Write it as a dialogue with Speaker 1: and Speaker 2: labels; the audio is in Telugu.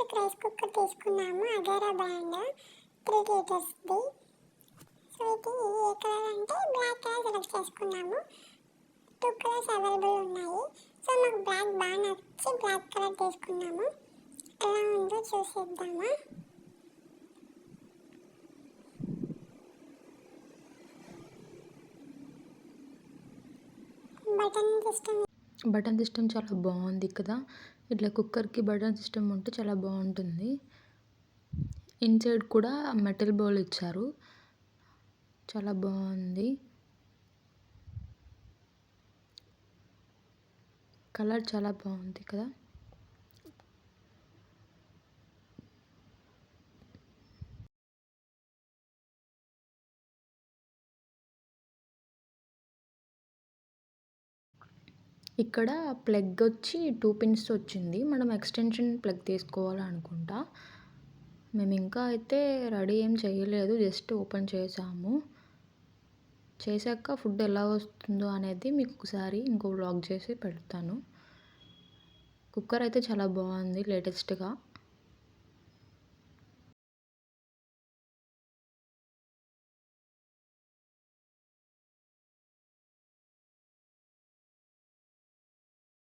Speaker 1: ఎలక్ట్రిక్ రైస్ కుక్కర్ తీసుకున్నాము, అగేరా బ్రాండ్ 3 లీటర్స్ది. సో ఇది ఏ కలర్ అంటే బ్లాక్ కలర్ సెలెక్ట్ చేసుకున్నాము. 2 కలర్స్ అవైలబుల్ ఉన్నాయి. సో మాకు బ్లాక్ బాగా నచ్చి బ్లాక్ కలర్ తీసుకున్నాము. ఎలా ఉందో చూసేద్దామా.
Speaker 2: బటన్ సిస్టమ్ చాలా బాగుంది కదా. ఇట్లా కుక్కర్కి బటన్ సిస్టమ్ ఉంటే చాలా బాగుంటుంది. ఇన్సైడ్ కూడా మెటల్ బౌల్ ఇచ్చారు, చాలా బాగుంది. కలర్ చాలా బాగుంది కదా. ఇక్కడ ప్లగ్ వచ్చి 2 పిన్స్ వచ్చింది. మనం ఎక్స్టెన్షన్ ప్లగ్ తీసుకోవాలనుకుంటా. మేము ఇంకా అయితే రెడీ ఏం చేయలేదు, జస్ట్ ఓపెన్ చేసాము. చేశాక ఫుడ్ ఎలా వస్తుందో అనేది మీకు ఒకసారి ఇంకో వ్లాగ్ చేసి పెడతాను. కుక్కర్ అయితే చాలా బాగుంది లేటెస్ట్గా.